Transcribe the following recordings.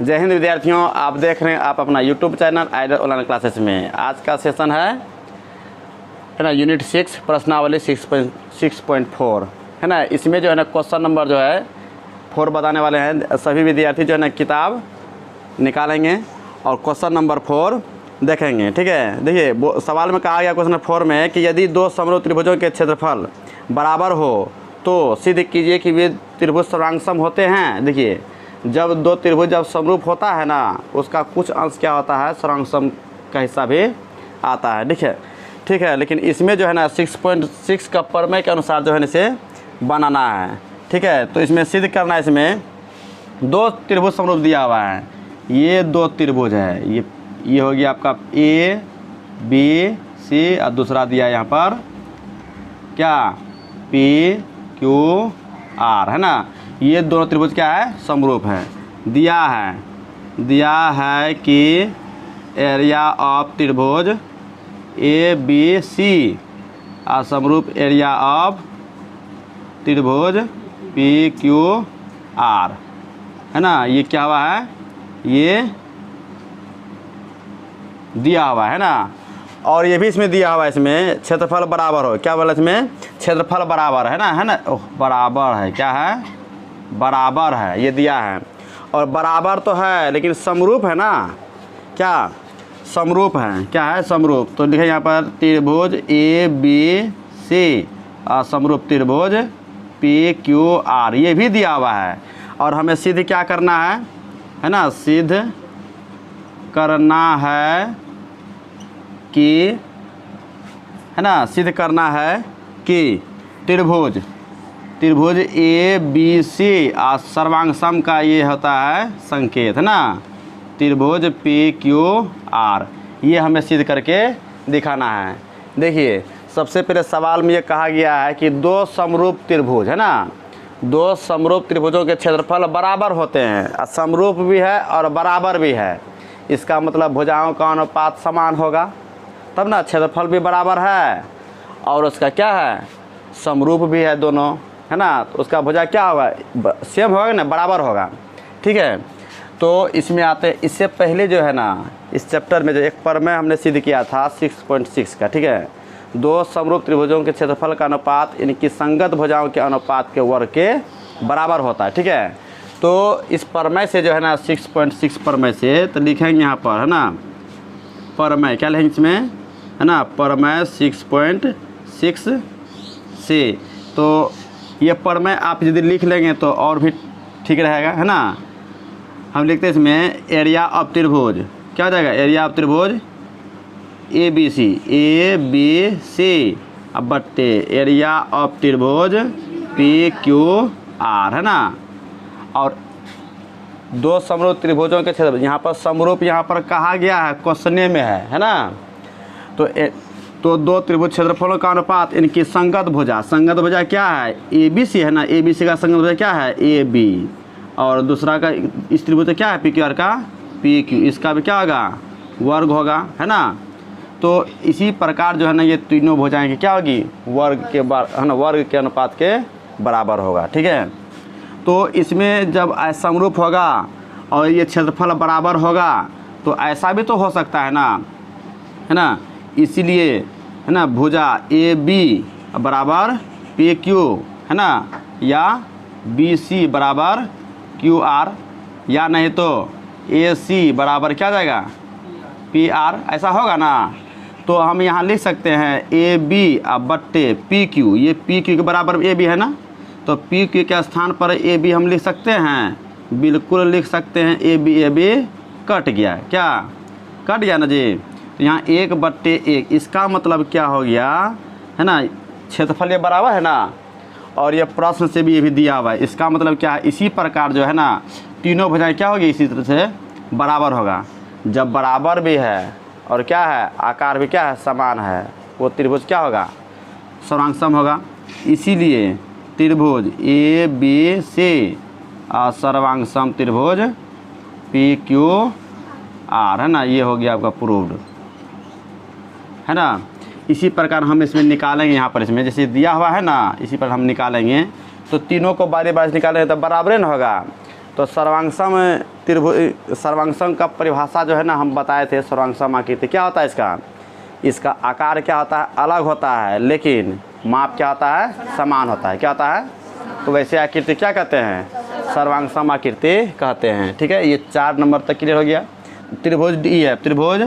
जय हिंद विद्यार्थियों, आप देख रहे हैं आप अपना YouTube channel idol online classes में। आज का सेशन है ना यूनिट 6 प्रश्नावली 6.4 है ना। इसमें जो है ना क्वेश्चन नंबर जो है 4 बताने वाले हैं। सभी विद्यार्थी जो है ना किताब निकालेंगे और क्वेश्चन नंबर 4 देखेंगे। ठीक है, देखिए सवाल में कहा गया क्वेश्चन 4 में कि यदि दो समरूप त्रिभुजों के क्षेत्रफल बराबर हो तो सिद्ध कीजिए कि वे त्रिभुज सर्वांगसम होते हैं। देखिए जब दो त्रिभुज जब समरूप होता है ना, उसका कुछ अंश क्या होता है, सर्वांगसम का हिस्सा भी आता है। ठीक है, लेकिन इसमें जो है ना 6.6 का प्रमेय के अनुसार जो है इसे बनाना है। ठीक है, तो इसमें सिद्ध करना है। इसमें दो त्रिभुज समरूप दिया हुआ है, ये दो त्रिभुज है, ये हो गया आपका ए बी सी और दूसरा दिया है यहाँ पर क्या पी क्यू आर है ना। ये दोनों त्रिभुज क्या है, समरूप है। दिया है कि एरिया ऑफ त्रिभुज ए बी सी और समरूप एरिया ऑफ त्रिभुज पी क्यू आर है ना। ये क्या हुआ है, ये दिया हुआ है ना। और ये भी इसमें दिया हुआ है, इसमें क्षेत्रफल बराबर हो। क्या बोला इसमें, क्षेत्रफल बराबर है ना। ओह बराबर है, क्या है, बराबर है, ये दिया है। और बराबर तो है लेकिन समरूप है ना। क्या समरूप है, क्या है समरूप। तो लिखे यहाँ पर त्रिभुज ए बी सी और समरूप त्रिभुज पी क्यू आर, ये भी दिया हुआ है। और हमें सिद्ध क्या करना है ना, सिद्ध करना है कि है ना, सिद्ध करना है कि त्रिभुज ए बी सी और सर्वांगसम का ये होता है संकेत है ना, त्रिभुज पी क्यू आर। ये हमें सिद्ध करके दिखाना है। देखिए सबसे पहले सवाल में ये कहा गया है कि दो समरूप त्रिभुज है ना, दो समरूप त्रिभुजों के क्षेत्रफल बराबर होते हैं। समरूप भी है और बराबर भी है, इसका मतलब भुजाओं का अनुपात समान होगा, तब ना क्षेत्रफल भी बराबर है और उसका क्या है, समरूप भी है दोनों है ना। तो उसका भुजा क्या होगा, सेम होगा ना, बराबर होगा। ठीक है, तो इसमें आते हैं। इससे पहले जो है ना इस चैप्टर में जो एक प्रमेय हमने सिद्ध किया था 6.6 का। ठीक है, दो समरूप त्रिभुजों के क्षेत्रफल का अनुपात इनकी संगत भुजाओं के अनुपात के वर्ग के बराबर होता है। ठीक है, तो इस प्रमेय से जो है ना 6.6 प्रमेय से तो लिखेंगे यहाँ पर है ना, प्रमेय क्या लिखेंगे इसमें है ना, प्रमेय 6.6 से। तो ये प्रमेय आप यदि लिख लेंगे तो और भी ठीक रहेगा है ना। हम लिखते हैं इसमें एरिया ऑफ त्रिभुज, क्या हो जाएगा, एरिया ऑफ त्रिभुज ए बी सी अब बट्टे एरिया ऑफ त्रिभुज पी क्यू आर है ना। और दो समरूप त्रिभुजों के क्षेत्र, यहाँ पर समरूप यहाँ पर कहा गया है, क्वेश्चन में है ना। तो दो त्रिभुज क्षेत्रफलों का अनुपात इनकी संगत भुजा क्या है, ए बी सी है ना। ए बी सी का संगत भुजा क्या है, ए बी। और दूसरा का इस त्रिभुज का क्या है, पी क्यू आर का पी क्यू, इसका भी क्या होगा, वर्ग होगा है ना। तो इसी प्रकार जो है ना ये तीनों भुजाएं की क्या होगी, वर्ग के है ना, वर्ग के अनुपात के बराबर होगा। ठीक है, तो इसमें जब समरूप होगा और ये क्षेत्रफल बराबर होगा तो ऐसा भी तो हो सकता है ना। इसीलिए है ना भुजा ए बी बराबर पी क्यू है ना, या बी सी बराबर क्यू आर, या नहीं तो ए सी बराबर क्या जाएगा, पी आर, ऐसा होगा ना। तो हम यहाँ लिख सकते हैं ए बी बट्टे पी क्यू, ये पी क्यू के बराबर ए बी है ना। तो पी क्यू के स्थान पर ए बी हम लिख सकते हैं, बिल्कुल लिख सकते हैं। ए बी कट गया, क्या कट गया ना जी। तो यहाँ 1/1, इसका मतलब क्या हो गया है ना, क्षेत्रफल ये बराबर है ना। और ये प्रश्न से भी ये भी दिया हुआ है, इसका मतलब क्या है, इसी प्रकार जो है ना तीनों भुजाएं क्या होगी, इसी तरह से बराबर होगा। जब बराबर भी है और क्या है, आकार भी क्या है, समान है, वो त्रिभुज क्या होगा, सर्वांगसम होगा। इसीलिए त्रिभुज ए बी सी और सर्वांगसम त्रिभुज पी क्यू आर है ना, ये हो गया आपका प्रूव्ड है ना। इसी प्रकार हम इसमें निकालेंगे, यहाँ पर इसमें जैसे दिया हुआ है ना, इसी पर हम निकालेंगे। तो तीनों को बारी बारी निकालेंगे तो बराबर न होगा। तो सर्वांगसम त्रिभुज, सर्वांगसम का परिभाषा जो है ना हम बताए थे। सर्वांगसम आकृति क्या होता है इसका, इसका आकार क्या होता है, अलग होता है, लेकिन माप क्या होता है, समान होता है। क्या होता है, तो वैसे आकृति क्या कहते हैं, सर्वांगसम आकृति कहते हैं। ठीक है, ये 4 नंबर तक क्लियर हो गया। त्रिभुज DEF, त्रिभुज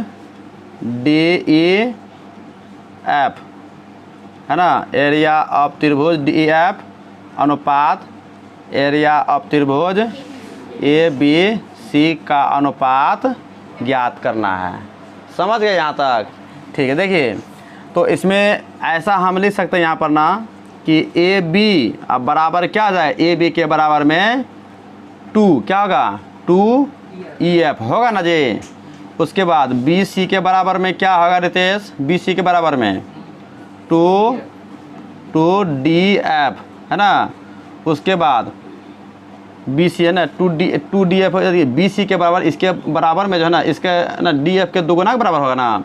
DEF है ना, एरिया ऑफ त्रिभुज DEF अनुपात एरिया ऑफ त्रिभुज ABC का अनुपात ज्ञात करना है। समझ गए यहाँ तक? ठीक है, देखिए तो इसमें ऐसा हम लिख सकते हैं यहाँ पर ना कि AB अब बराबर क्या आ जाए, AB के बराबर में 2 क्या होगा, 2EF होगा ना जी। उसके बाद BC के बराबर में क्या होगा रितेश, BC के बराबर में 2DF है ना। उसके बाद BC है ना 2DF हो जाती है। BC के बराबर, इसके बराबर में जो है ना, इसके ना DF के दोगुना के बराबर होगा ना।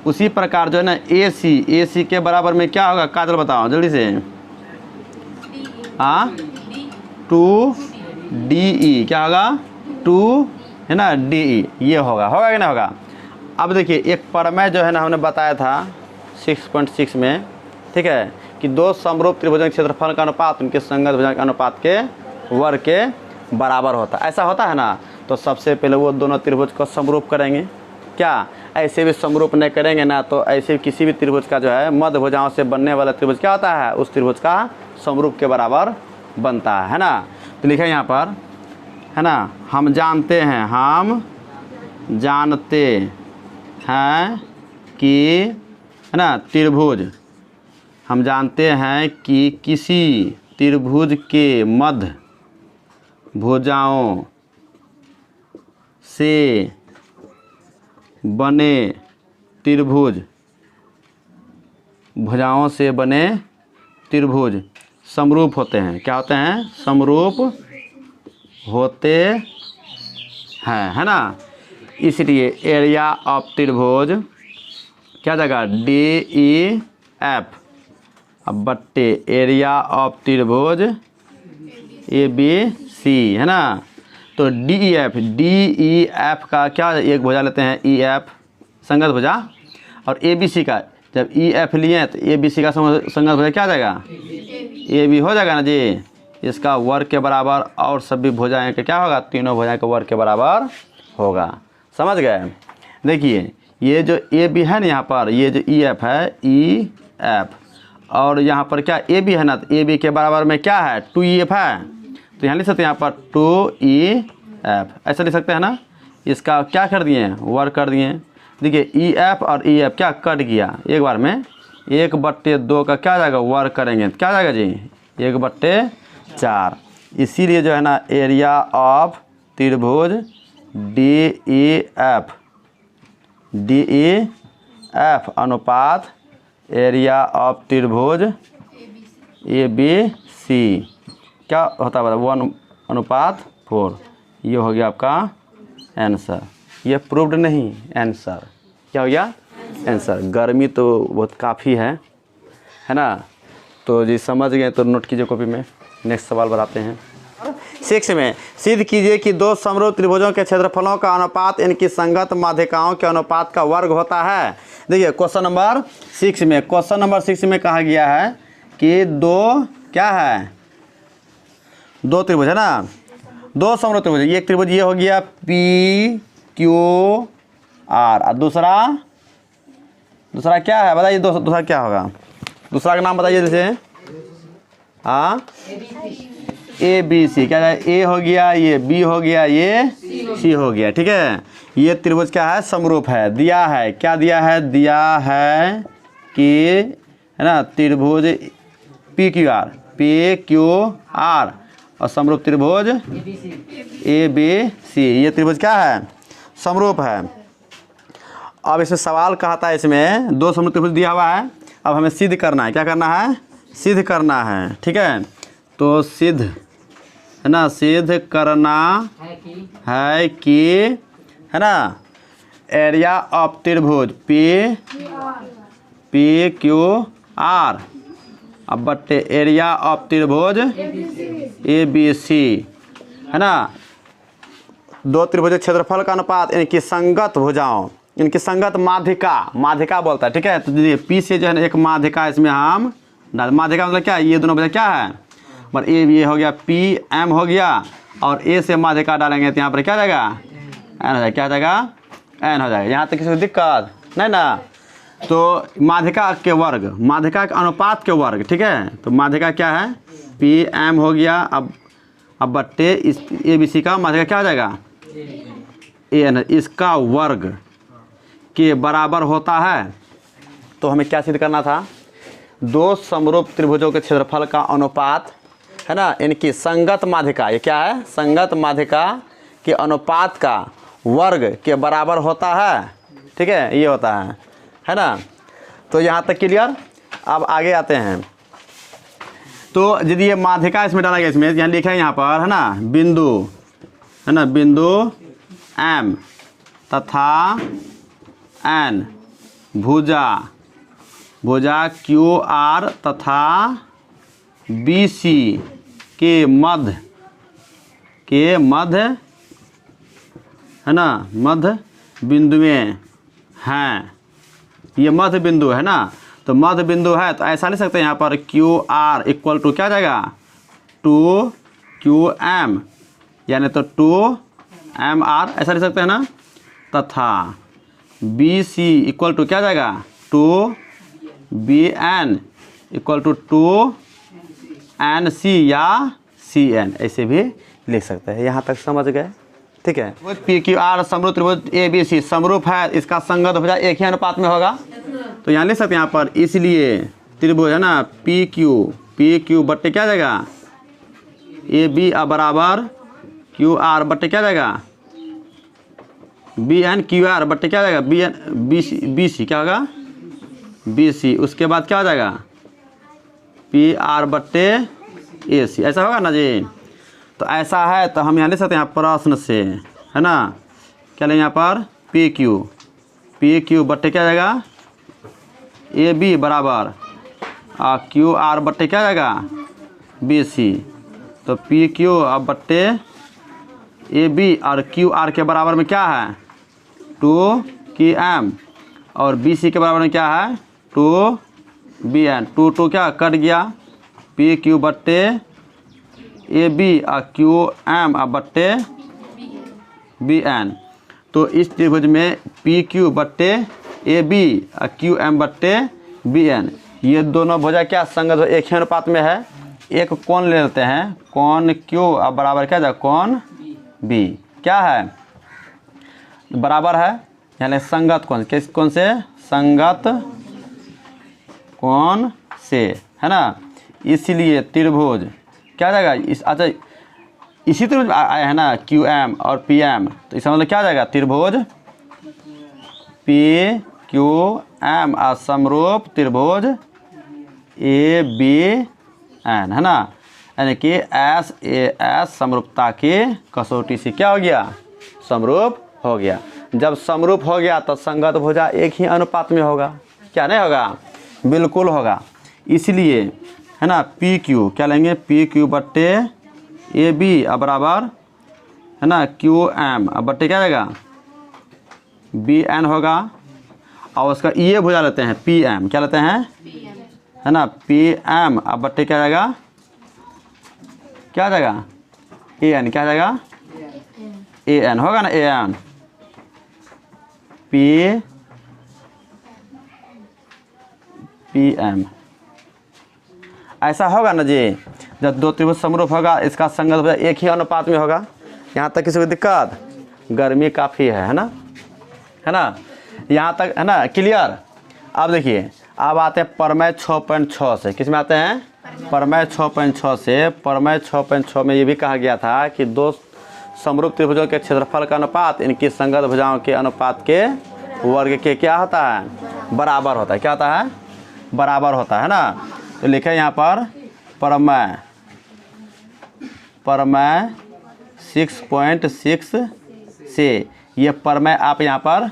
उसी प्रकार जो है ना AC के बराबर में क्या होगा, काजल बताओ जल्दी से। हाँ, 2DE क्या होगा, 2 है ना DE, ये होगा कि ना होगा। अब देखिए एक प्रमेय जो है ना हमने बताया था 6.6 में, ठीक है, कि दो समरूप त्रिभुजों के क्षेत्रफल का अनुपात उनके संगत भुजों के अनुपात के वर्ग के बराबर होता है। ऐसा होता है ना, तो सबसे पहले वो दोनों त्रिभुज को समरूप करेंगे। क्या ऐसे भी समरूप नहीं करेंगे ना, तो ऐसे किसी भी त्रिभुज का जो है मध्य भुजाओं से बनने वाला त्रिभुज क्या होता है, उस त्रिभुज का समरूप के बराबर बनता है ना। तो लिखा है यहाँ पर है ना, हम जानते हैं कि है ना त्रिभुज, हम जानते हैं कि किसी त्रिभुज के मध्य भुजाओं से बने त्रिभुज, भुजाओं से बने त्रिभुज समरूप होते हैं। क्या होते हैं, समरूप होते हैं, है ना। इसलिए एरिया ऑफ त्रिभुज क्या जगह DEF अब बट्टे एरिया ऑफ त्रिभुज ABC है ना। तो DEF का क्या, एक भुजा लेते हैं EF संगत भुजा, और ABC का जब EF लिए तो ABC का संगत भुजा क्या आ जाएगा, AB हो जाएगा ना जी। इसका वर्ग के बराबर और सभी भुजाएं के क्या होगा, तीनों भुजाएं के वर्ग के बराबर होगा। समझ गए? देखिए ये जो AB है ना, यहाँ पर ये जो EF है EF, और यहाँ पर क्या AB है ना, तो AB के बराबर में क्या है 2EF है। तो यहाँ लिख सकते हैं यहाँ पर 2EF, ऐसा लिख सकते हैं ना। इसका क्या कर दिए, वर्ग कर दिए। देखिए EF और EF क्या कट गया, एक बार में 1/2 का क्या जाएगा, वर्ग करेंगे तो क्या जाएगा जी 1/4। इसीलिए जो है ना एरिया ऑफ त्रिभुज DEF अनुपात एरिया ऑफ त्रिभुज ABC क्या होता है, 1/4। ये हो गया आपका आंसर। ये प्रूव्ड नहीं, आंसर क्या हो गया, आंसर। गर्मी तो बहुत काफ़ी है ना। तो जी समझ गए तो नोट कीजिए कॉपी में। नेक्स्ट सवाल बताते हैं 6 में। सिद्ध कीजिए कि दो समरूप त्रिभुजों के क्षेत्रफलों का अनुपात इनकी संगत माध्यिकाओं के अनुपात का वर्ग होता है। देखिए क्वेश्चन नंबर 6 में, क्वेश्चन नंबर 6 में कहा गया है कि दो क्या है, दो त्रिभुज है ना, दो समरूप त्रिभुज। एक त्रिभुज ये हो गया PQR, और दूसरा क्या है बताइए, दूसरा क्या होगा, दूसरा का नाम बताइए। जैसे हाँ ABC क्या है, A हो गया, ये B हो गया, ये C हो गया। ठीक है, ये त्रिभुज क्या है, समरूप है। दिया है क्या, दिया है कि है ना त्रिभुज PQR और समरूप त्रिभुज ABC, ये त्रिभुज क्या है, समरूप है। अब इसमें सवाल कहता है, इसमें दो समरूप त्रिभुज दिया हुआ है। अब हमें सिद्ध करना है, क्या करना है, सिद्ध करना है। ठीक है, तो सिद्ध है ना, सिद्ध करना है कि है ना एरिया ऑफ त्रिभुज PQR अब बट्टे एरिया ऑफ त्रिभुज ABC है ना, दो त्रिभुजों के क्षेत्रफल का अनुपात इनकी संगत भुजाओं, इनकी संगत माध्यिका, माध्यिका बोलता है, ठीक है। तो देखिए पी से जो है ना एक माध्यिका इसमें हम डाल, माध्यिका मतलब क्या है, ये दोनों भुजा क्या है, पर ये हो गया पी एम हो गया, और ए से माध्यिका डालेंगे तो यहाँ पर क्या जाएगा, एन हो जाएगा, क्या जाएगा, एन हो जाएगा। यहाँ तक किसी को दिक्कत नहीं ना। तो माध्यिका के वर्ग, माध्यिका के अनुपात के वर्ग, ठीक है। तो माध्यिका क्या है, पी एम हो गया, अब बट्टे इस ए बी सी का माध्यिका क्या हो जाएगा, ए एन, इसका वर्ग के बराबर होता है। तो हमें क्या सिद्ध करना था, दो समरूप त्रिभुजों के क्षेत्रफल का अनुपात है ना, इनकी संगत माध्यिका, ये क्या है, संगत माध्यिका के अनुपात का वर्ग के बराबर होता है, ठीक है, ये होता है ना। तो यहाँ तक क्लियर। अब आगे आते हैं। तो यदि ये माध्यिका इसमें डाला गया, इसमें यहाँ लिखा है यहाँ पर है ना, बिंदु है ना, बिंदु एम तथा एन भुजा, भुजा क्यू आर तथा बी सी के मध्य है ना, मध्य बिंदुएं हैं, ये मध्य बिंदु है ना। तो मध्य बिंदु है तो ऐसा लिख सकते हैं यहाँ पर क्यू आर इक्वल टू क्या जाएगा, टू क्यू एम, यानी तो टू एम आर ऐसा लिख सकते हैं ना। तथा बी सी इक्वल टू क्या जाएगा, two B N equal to two N C या सी एन, ऐसे भी लिख सकते हैं। यहाँ तक समझ गए, ठीक है। पी क्यू आर समरूप त्रिभुज ए बी सी समरूप है, इसका संगत भुजा एक ही अनुपात में होगा। तो यहाँ लिख सकते हैं यहाँ पर, इसलिए त्रिभुज है ना पी क्यू बट्टे क्या जाएगा, ए बी बराबर क्यू आर बट्टे क्या जाएगा, बी एन क्यू आर बट्टे क्या जाएगा, बी एन बी सी क्या होगा, बी सी। उसके बाद क्या हो जाएगा, पी आर बट्टे ए सी, ऐसा होगा ना जी। तो ऐसा है तो हम यहाँ लिख सकते हैं प्रश्न से है ना, क्या लेंगे यहाँ पर, पी क्यू बट्टे क्या जाएगा, ए बी बराबर क्यू आर बट्टे क्या जाएगा, बी सी। तो पी क्यू अब बट्टे ए बी और क्यू आर के बराबर में क्या है, टू की एम, और बी सी के बराबर में क्या है, टू बी एन। टू क्या कट गया, पी क्यू बट्टे ए बी और क्यू एम बट्टे बी एन। तो इस त्रिभुज में पी क्यू बट्टे ए बी और क्यू एम बट्टे बी एन, ये दोनों भुजा क्या संगत एक ही अनुपात में है। एक कोण ले लेते हैं, कोण क्यू बराबर क्या जाएगा, कोण बी क्या है, बराबर है, यानी संगत कोण, किस कोण से, संगत कोण से है ना। इसलिए त्रिभुज क्या जाएगा, इस अच्छा इसी त्रिभुज आया है ना क्यू एम और पी एम, तो इसका मतलब क्या जाएगा, त्रिभुज पी क्यू एम समरूप त्रिभुज ए बी एन है ना, यानी कि एस ए एस समरूपता की कसौटी से क्या हो गया, समरूप हो गया। जब समरूप हो गया तो संगत भुजा एक ही अनुपात में होगा, क्या नहीं होगा, बिल्कुल होगा। इसलिए है ना पी क्यू क्या लेंगे, पी क्यू बट्टे ए बी बराबर है ना क्यू एम बट्टे क्या रहेगा, बी एन होगा। और उसका ये भुजा लेते हैं पी एम, क्या लेते हैं है ना, पी एम बट्टे क्या रहेगा, क्या जाएगा, ए एन, क्या जाएगा, ए एन होगा ना, ए एन पी एम, ऐसा होगा ना जी। जब दो त्रिभुज समरूप होगा इसका संगत भुजा एक ही अनुपात में होगा। यहाँ तक किसी को दिक्कत, गर्मी काफ़ी है ना, है ना, यहाँ तक है ना क्लियर। अब देखिए अब आते हैं प्रमेय 6.6 से, किस में आते हैं, प्रमेय 6.6 से। प्रमेय 6.6 में ये भी कहा गया था कि दो समरूप त्रिभुजों के क्षेत्रफल का अनुपात इनकी संगत भुजाओं के अनुपात के वर्ग के क्या होता है, बराबर होता है, क्या होता है, बराबर होता है ना। तो लिखे यहाँ पर प्रमेय 6.6 से, ये प्रमेय आप यहाँ पर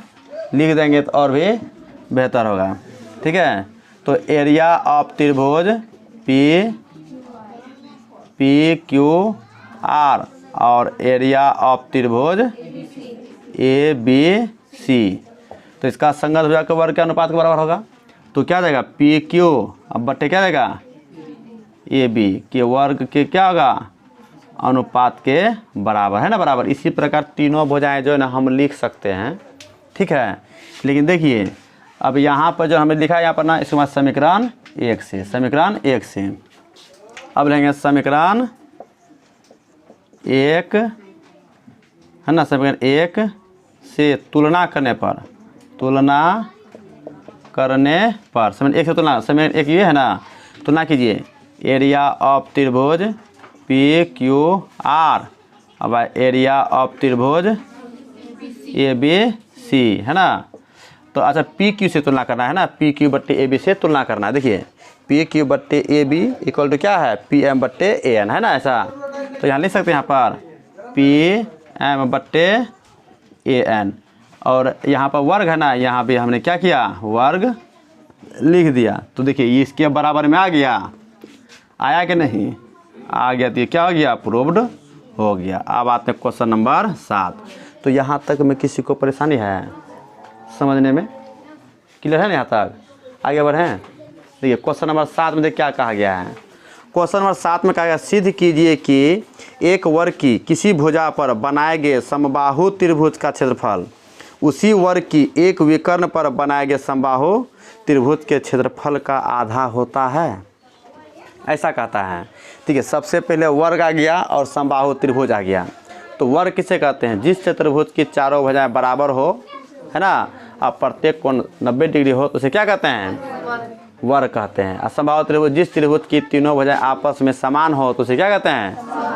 लिख देंगे तो और भी बेहतर होगा, ठीक है। तो एरिया ऑफ त्रिभुज पी क्यू आर और एरिया ऑफ त्रिभुज ए बी सी। तो इसका संगत भुजा के वर्ग के अनुपात के बराबर होगा। तो क्या जाएगा पी क्यू अब बट्टे क्या जाएगा ए बी के वर्ग के क्या होगा अनुपात के बराबर, है ना, बराबर। इसी प्रकार तीनों भुजाएं जो है ना हम लिख सकते हैं, ठीक है। लेकिन देखिए अब यहाँ पर जो हमें लिखा है यहाँ पर ना, इसके बाद समीकरण 1 से, समीकरण 1 से अब लेंगे समीकरण 1, है ना, समीकरण 1 से तुलना करने पर, समीकरण 1 से तुलना, समीकरण 1 ये है ना, तुलना कीजिए एरिया ऑफ त्रिभुज पी क्यू आर अब एरिया ऑफ त्रिभुज ए बी सी, है ना। तो अच्छा पी क्यू से तुलना करना है ना, पी क्यू बट्टे ए बी से तुलना करना है। देखिए पी क्यू बट्टे ए बी इक्वल टू क्या है पी एम बट्टे ए एन, है ना, ऐसा। तो यहाँ लिख सकते हैं यहाँ पर पी एम बट्टे ए एन, और यहाँ पर वर्ग है ना, यहाँ पे हमने क्या किया वर्ग लिख दिया। तो देखिए इसके बराबर में आ गया, आया कि नहीं, आ गया। तो ये क्या हो गया प्रूव्ड हो गया। अब आते हैं क्वेश्चन नंबर 7। तो यहाँ तक में किसी को परेशानी है समझने में, क्लियर है ना यहाँ तक, आगे बढ़ें। देखिए क्वेश्चन नंबर 7 में देखिए क्या कहा गया है। क्वेश्चन नंबर 7 में कहा गया सिद्ध कीजिए कि एक वर्ग की किसी भुजा पर बनाए गए समबाहु त्रिभुज का क्षेत्रफल उसी वर्ग की एक विकर्ण पर बनाए गए समबाहु त्रिभुज के क्षेत्रफल का आधा होता है, ऐसा कहता है। ठीक है, सबसे पहले वर्ग आ गया और समबाहु त्रिभुज आ गया। तो वर्ग किसे कहते हैं जिस चतुर्भुज की चारों भुजाएं बराबर हो, है ना, अब प्रत्येक कोण 90 डिग्री हो तो उसे क्या कहते हैं वर्ग कहते हैं। और समबाहु त्रिभुज जिस त्रिभुज की तीनों भुजाएं आपस में समान हो तो उसे क्या कहते हैं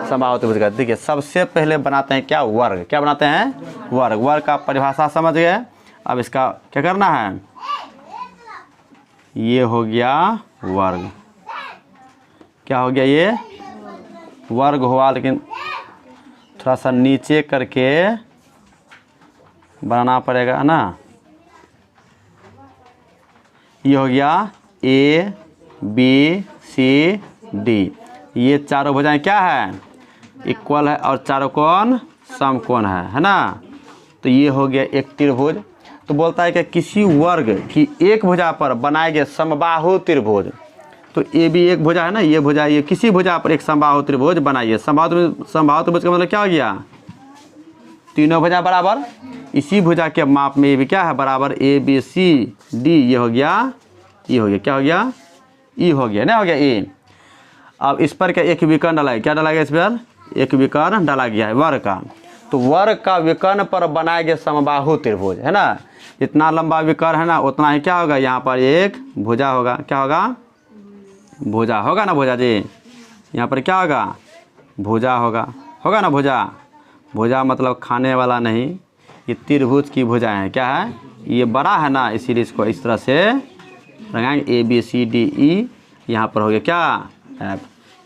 समबाहु त्रिभुज कहते हैं। देखिए सबसे पहले बनाते हैं क्या वर्ग, क्या बनाते हैं वर्ग। वर्ग का परिभाषा समझ गए। अब इसका क्या करना है, ये हो गया वर्ग, क्या हो गया ये वर्ग हुआ, लेकिन थोड़ा सा नीचे करके बनाना पड़ेगा ना। ये हो गया ए बी सी डी, ये चारों भुजाएं क्या है इक्वल है और चारों कोण समकोण है ना। तो ये हो गया एक त्रिभुज। तो बोलता है कि किसी वर्ग की एक भुजा पर बनाए गए समबाहु त्रिभुज, तो ए भी एक भुजा है ना, ये भुजा, ये किसी भुजा पर एक समबाहु त्रिभुज बनाइए। समबाहु त्रिभुज का मतलब क्या हो गया तीनों भुजा बराबर, इसी भुजा के माप में ये भी क्या है बराबर ए बी सी डी, ये हो गया ई हो गया, क्या हो गया ई हो गया ना, हो गया ए। अब इस पर क्या एक विकर्ण डाला है, क्या डाला गया इस पर एक विकर्ण डाला गया है वर्ग का। तो वर्ग का विकर्ण पर बनाए गए समबाहु त्रिभुज, है ना, जितना लंबा विकर्ण है ना उतना ही क्या होगा यहाँ पर एक भुजा होगा, क्या होगा भुजा होगा ना, भुजा जी यहाँ पर क्या होगा भुजा होगा, होगा ना भुजा। भुजा मतलब खाने वाला नहीं, ये त्रिभुज की भुजाएं हैं, क्या है ये बड़ा है ना, इसीलिए इसको इस तरह से लगाएंगे A B C D E. यहाँ पर हो गया क्या एफ।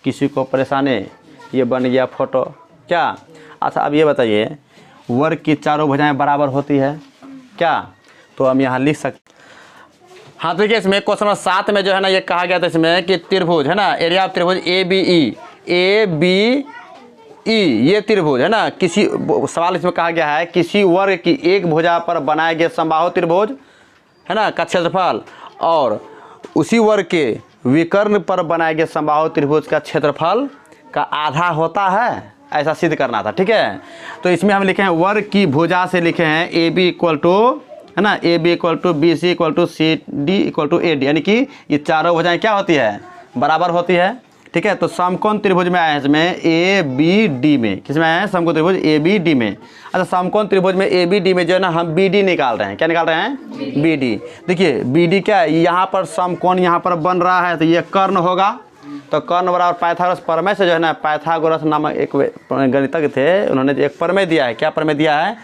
किसी को परेशानी, ये बन गया फोटो क्या। अच्छा अब ये बताइए वर्ग की चारों भुजाएं बराबर होती है क्या, तो हम यहाँ लिख सकते। हाँ देखिए इसमें क्वेश्चन नंबर 7 में जो है ना ये कहा गया था इसमें कि त्रिभुज है ना, एरिया ऑफ त्रिभुज ए बी ई, ये त्रिभुज है ना, किसी सवाल इसमें कहा गया है किसी वर्ग की एक भुजा पर बनाए गए समबाहु त्रिभुज है ना का क्षेत्रफल और उसी वर्ग के विकर्ण पर बनाए गए समबाहु त्रिभुज का क्षेत्रफल का आधा होता है, ऐसा सिद्ध करना था। ठीक है, तो इसमें हम लिखे हैं वर्ग की भुजा से लिखे हैं ए बी इक्वल टू, है ना, A B equal to B C equal to C D equal to A D, यानी कि ये चारों भुजाएं क्या होती है बराबर होती है। ठीक है, तो समकोण त्रिभुज में आया है इसमें ए बी डी में, किसमें आया है समकोण त्रिभुज ए बी डी में। अच्छा समकोण त्रिभुज में ए बी डी में जो है ना हम बी डी निकाल रहे हैं, क्या निकाल रहे हैं बी डी। देखिए बी डी क्या है, यहाँ पर समकोण यहाँ पर बन रहा है तो ये कर्ण होगा, तो कर्ण बराबर पाइथागोरस प्रमेय से जो है ना, पाइथागोरस नामक एक गणितज्ञ थे, उन्होंने एक प्रमेय दिया है। क्या प्रमेय दिया है,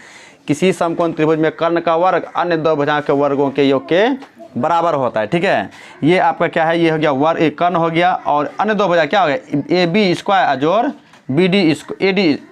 किसी समकोण त्रिभुज में कर्ण का वर्ग अन्य दो भुजाओं के वर्गों के योग के बराबर होता है। ठीक है, ये आपका क्या है, ये हो गया वर्ग एक कर्ण हो गया और अन्य दो भुजा क्या हो गया ए बी स्क्वायर जोड़ B D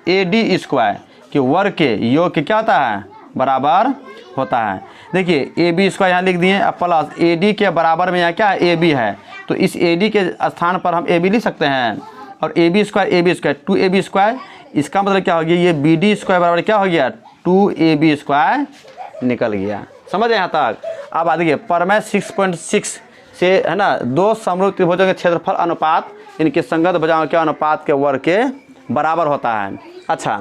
A D square के वर्ग के योग के क्या होता है बराबर होता है। देखिए ए बी स्क्वायर यहाँ लिख दिए, अब प्लस ए डी के बराबर में यहाँ क्या है ए बी है, तो इस ए डी के स्थान पर हम ए बी लिख सकते हैं और A B square 2 A B square इसका मतलब क्या हो गया, ये बी डी स्क्वायर बराबर क्या हो गया 2ab स्क्वायर निकल गया। समझ यहाँ तक। अब आ देखिए प्रमेय 6.6 से है ना, दो समरूप त्रिभुजों के क्षेत्रफल अनुपात इनके संगत भुजाओं के अनुपात के वर्ग के बराबर होता है। अच्छा,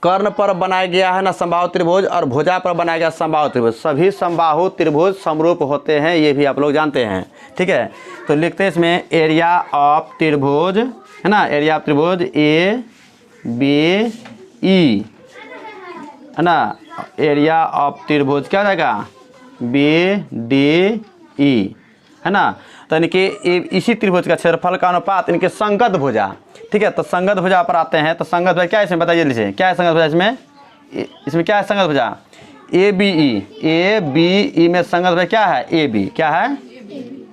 कर्ण पर बनाया गया है ना समबाहु त्रिभुज और भुजा पर बनाया गया समबाहु त्रिभुज, सभी समबाहु त्रिभुज समरूप होते हैं, ये भी आप लोग जानते हैं। ठीक है, तो लिखते हैं इसमें एरिया ऑफ त्रिभुज है ना, एरिया ऑफ त्रिभुज ए बी ई है ना, एरिया ऑफ त्रिभुज क्या हो जाएगा बी डी ई है ना। तो इनके इसी त्रिभुज का क्षेत्रफल का अनुपात इनके संगत भुजा। ठीक है, तो संगत भुजा पर आते हैं। तो संगत भुजा क्या है इसमें बताइए लीजिए, क्या है संगत भुजा इसमें, इसमें क्या है संगत भुजा ए बी ई में संगत भुजा क्या है ए बी, क्या है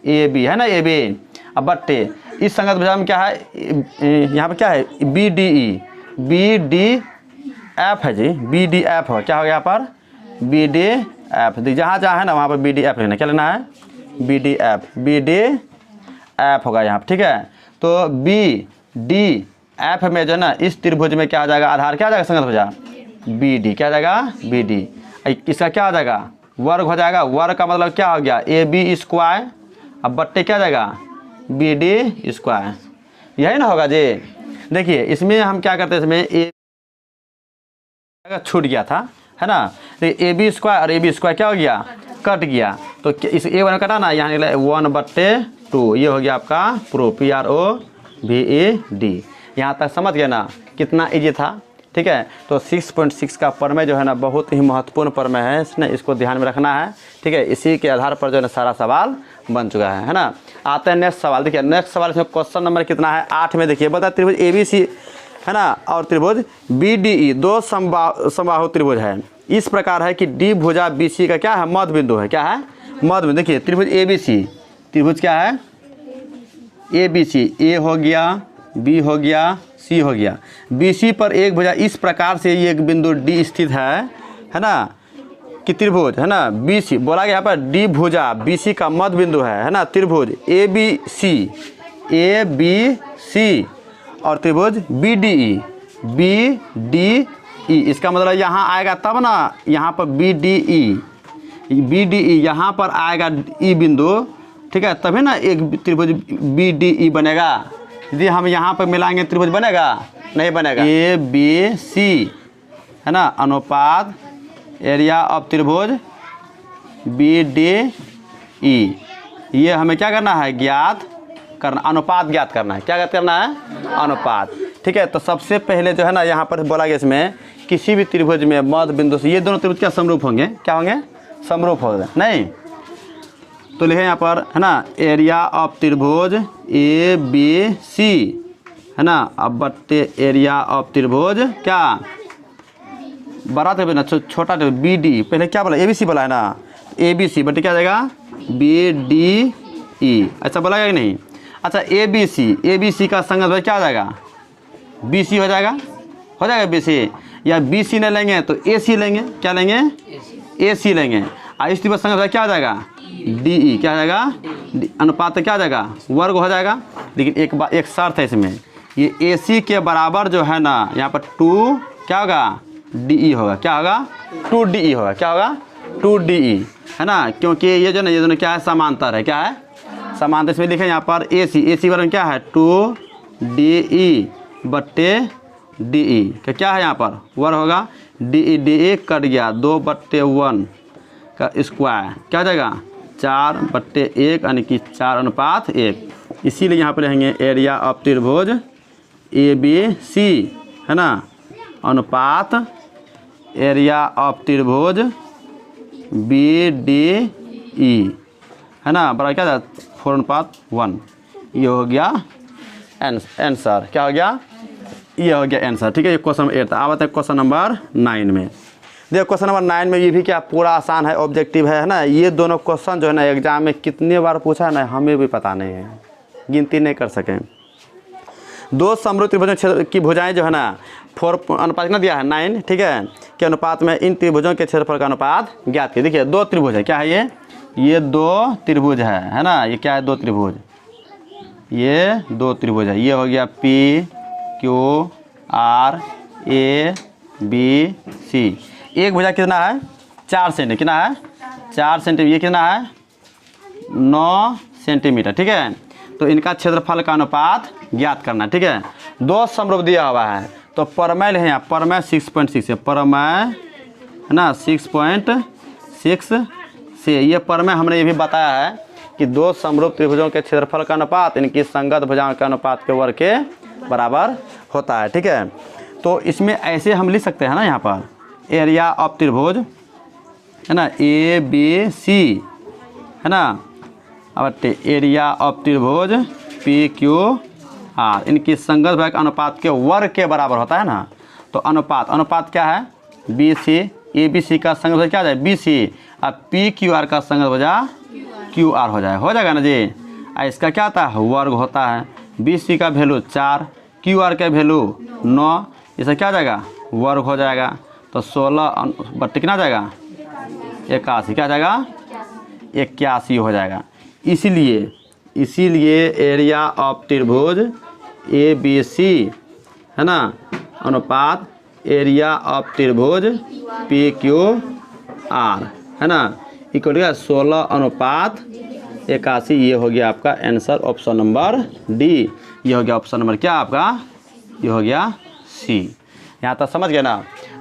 ए बी है ना, ए बी। अब बट्टे इस संगत भुजा में क्या है, यहाँ पर क्या है बी डी एफ है जी, बी डी एफ हो, क्या हो गया यहाँ पर बी डी एफ, जहाँ जहाँ है ना वहाँ पर बी डी एफ लेना, क्या लेना है बी डी एफ होगा यहाँ पर। ठीक है, तो बी डी एफ में जो है ना इस त्रिभुज में क्या आ जाएगा, आधार क्या आ जाएगा संगत भुजा बी डी, क्या आ जाएगा बी डी, इसका क्या हो जाएगा वर्ग हो जाएगा। वर्ग का मतलब क्या हो गया ए बी स्क्वायर, अब बट्टे क्या आ जाएगा बी डी स्क्वायर, यही ना होगा जी। देखिए इसमें हम क्या करते हैं, इसमें ए छूट गया था है ना, तो ए बी स्क्वायर और ए बी स्क्वायर क्या हो गया कट गया, तो इस ए वन कटा ना, यहाँ निकला 1/2, ये हो गया आपका प्रूफ PROVED। यहाँ तक समझ गए ना, कितना इजी था। ठीक है, तो 6.6 का प्रमेय जो है ना बहुत ही महत्वपूर्ण प्रमेय है, इसने इसको ध्यान में रखना है। ठीक है, इसी के आधार पर जो है ना सारा सवाल बन चुका है ना। आते हैं नेक्स्ट सवाल। देखिए नेक्स्ट सवाल इसमें क्वेश्चन नंबर कितना है 8 में। देखिए बता त्रिभुज ABC है ना और त्रिभुज BDE दो समबाहु त्रिभुज है, इस प्रकार है कि D भुजा BC का क्या है मध्य बिंदु है, क्या है मध्य बिंदु। देखिए त्रिभुज ABC, त्रिभुज क्या है ABC, A हो गया B हो गया C हो गया, BC पर एक भुजा इस प्रकार से ये एक बिंदु D स्थित है ना, कि त्रिभुज है ना BC बोला गया यहाँ पर D भुजा BC का मध्य बिंदु है ना, त्रिभुज ABC और त्रिभुज BDE, इसका मतलब यहाँ आएगा तब ना, यहाँ पर BDE यहाँ पर आएगा E बिंदु। ठीक है, तभी ना एक त्रिभुज BDE बनेगा। यदि हम यहाँ पर मिलाएंगे त्रिभुज बनेगा नहीं बनेगा। ABC है ना अनुपात एरिया ऑफ त्रिभुज BDE, ये हमें क्या करना है ज्ञात करना, अनुपात ज्ञात करना है। क्या करना है अनुपात। ठीक है, तो सबसे पहले जो है ना यहाँ पर बोला गया इसमें किसी भी त्रिभुज में मध्य बिंदु से ये दोनों त्रिभुज क्या समरूप होंगे, क्या होंगे समरूप होंगे नहीं। तो लिखे यहाँ पर है ना एरिया ऑफ त्रिभुज ABC है ना, अब बट्टे एरिया ऑफ त्रिभुज क्या बड़ा त्रिभुज ना छोटा त्रिभुज BD, पहले क्या बोला ABC बोला है ना, ABC बट्टे क्या जाएगा BDE, अच्छा बोला गया कि नहीं। अच्छा ABC का संगत भाई क्या हो जाएगा BC हो जाएगा BC, या BC नहीं लेंगे तो AC लेंगे, क्या लेंगे AC लेंगे। और इस त्रिभुज संगत भाई क्या हो जाएगा DE, क्या हो जाएगा अनुपात क्या हो जाएगा वर्ग हो जाएगा। लेकिन एक शर्त है इसमें, ये AC के बराबर जो है ना यहाँ पर 2 क्या होगा DE होगा, क्या होगा 2DE होगा, क्या होगा 2DE है ना, क्योंकि ये जो ना ये दोनों क्या है समांतर है, क्या है समांतर। इसमें लिखे यहाँ पर AC बराबर क्या है 2DE बट्टे DE क्या है यहाँ पर वर्ग होगा, DE कट गया 2/1 का स्क्वायर क्या हो जाएगा 4/1 यानी कि 4:1। इसीलिए यहाँ पर रहेंगे एरिया ऑफ त्रिभुज ABC है ना अनुपात एरिया ऑफ त्रिभुज BDE है ना बराबर क्या 4:1। ये हो गया आंसर, क्या हो गया ये हो गया आंसर। ठीक है, ये क्वेश्चन नंबर 8 था। अब आते हैं क्वेश्चन नंबर 9 में। देखो क्वेश्चन नंबर 9 में ये भी क्या पूरा आसान है, ऑब्जेक्टिव है ना। ये दोनों क्वेश्चन जो है ना एग्जाम में कितने बार पूछा है ना हमें भी पता नहीं है, गिनती नहीं कर सकें। दो समरूप त्रिभुजों क्षेत्र की भुजाएं जो है ना 4 अनुपात कितना दिया है 9, ठीक है, के अनुपात में इन त्रिभुजों के क्षेत्रफल का अनुपात ज्ञात कीजिए। देखिए दो त्रिभुज है, क्या है ये दो त्रिभुज है ना, ये क्या है दो त्रिभुज, ये दो त्रिभुज है। ये हो गया PQR R A B C। एक भुजा कितना है 4 सेंटीमीटर, कितना है 4 सेंटीमीटर, ये कितना है 9 सेंटीमीटर, ठीक है। तो इनका क्षेत्रफल का अनुपात ज्ञात करना, ठीक है। दो समरूप दिया हुआ है, तो परमैल है यहाँ, परमैल 6.6 है, परमैल है ना 6.6 से। ये परमैल हमने ये भी बताया है कि दो समरूप त्रिभुजों के क्षेत्रफल का अनुपात इनकी संगत भुजाओं के अनुपात के वर्ग के बराबर होता है, ठीक है। तो इसमें ऐसे हम लिख सकते हैं ना, यहाँ पर एरिया ऑफ त्रिभुज है ना ABC है ना, अब एरिया ऑफ त्रिभुज PQR इनकी संगत भुजा के अनुपात के वर्ग के बराबर होता है ना। तो अनुपात क्या है BC, ABC का संगत भुजा क्या हो जाए BC, अब PQR का संगत भुजा QR हो जाएगा ना जी। इसका क्या होता है वर्ग होता है। BC का वैल्यू 4, QR का वैल्यू 9, इसका क्या हो जाएगा वर्ग हो जाएगा। तो 16 बट्टे कितना जाएगा 81, क्या जाएगा 81 हो जाएगा। इसीलिए एरिया ऑफ त्रिभुज ABC है ना अनुपात एरिया ऑफ त्रिभुज PQR है ना इक्वल 16 अनुपात 81। ये हो गया आपका आंसर ऑप्शन नंबर डी। ये हो गया ऑप्शन नंबर क्या आपका, ये हो गया सी। यहाँ तक समझ गए ना।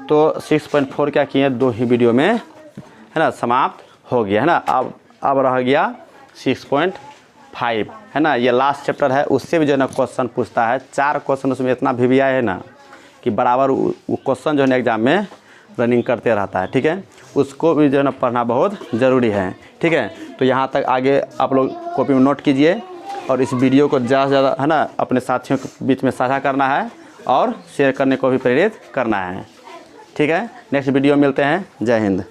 तो 6.4 क्या किए दो ही वीडियो में है ना समाप्त हो गया है ना। अब रह गया 6.5 है ना, ये लास्ट चैप्टर है। उससे भी जो है ना क्वेश्चन पूछता है, 4 क्वेश्चन उसमें इतना भी आया है ना कि बराबर वो क्वेश्चन जो है ना एग्जाम में रनिंग करते रहता है, ठीक है। उसको भी जो है ना पढ़ना बहुत ज़रूरी है, ठीक है। तो यहाँ तक आगे आप लोग कॉपी में नोट कीजिए और इस वीडियो को ज़्यादा से ज़्यादा है ना अपने साथियों के बीच में साझा करना है और शेयर करने को भी प्रेरित करना है, ठीक है। नेक्स्ट वीडियो मिलते हैं। जय हिंद।